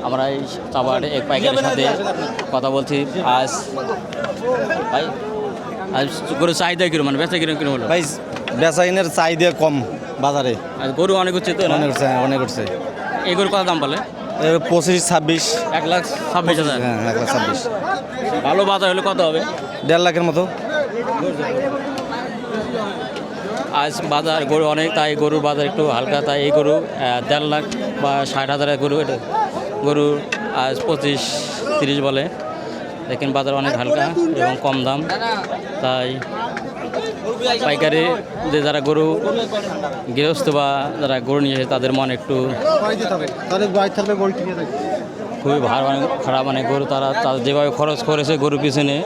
আমরা এই চাবার এক পাইকারের সাথে কথা বলছি। আজ ভাই আজ গরুর চাহিদা কিরকম, মানে বেচা কিরকম কিরকম হলো? ভাই বেচাইনের চাহিদা কম বাজারে, আজ গরু অনেক হচ্ছে তো না? অনেক উঠছে। এই গরুর কত দাম বলে? 25-26। 1,26,000। হ্যাঁ 1,26,000। ভালো বাজার হলে কত হবে? 1.5 লাখের মতো। আজ বাজার গরু অনেক, তাই গরুর বাজার একটু হালকা, তাই এই গরু 1.5 লাখ বা 60,000 গরু, এটা গরু আজ 25-30 বলে। দেখেন বাজার অনেক হালকা এবং কম দাম, তাই পাইকারি যে যারা গরু গৃহস্থ বা যারা গরু নিয়েছে তাদের মন একটু খুবই খারাপ, মানে গরু তারা যেভাবে খরচ করেছে গরুর পিছনে,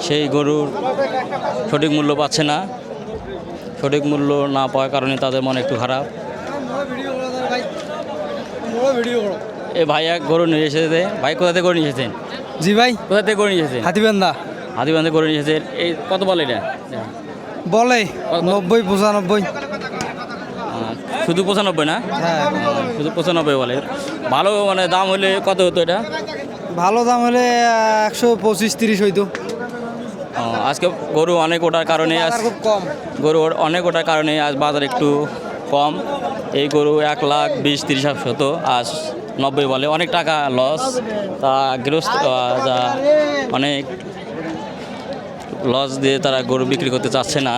সেই গরুর সঠিক মূল্য পাচ্ছে না। সঠিক মূল্য না পাওয়ার কারণে তাদের মন একটু খারাপ। এ ভাইয়া গরু নিয়ে এসেছে। ভাই কোথা থেকে গরু নিয়ে এসেছেন? জি ভাই, কোথা থেকে গরু নিয়ে এসেছেন? হাতিবান্ধা। হাতিবান্ধা গরু নিয়ে এসেছেন। এই কত বলে এটা? বলে 90-95। শুধু 95 না? হ্যাঁ, শুধু 95 বলে। ভালো মানে দাম হলে কত হতো এটা? ভালো দাম হলে 125-30 হইতো। আজকে গরু অনেক ওঠার কারণে খুব কম। গরু অনেক ওঠার কারণে আজ বাজার একটু কম। এই গরু 1,20,30,000 আজ 90 বলে, অনেক টাকা লস। তা গৃহস্থ যা অনেক লস দিয়ে তারা গরু বিক্রি করতে চাচ্ছে না।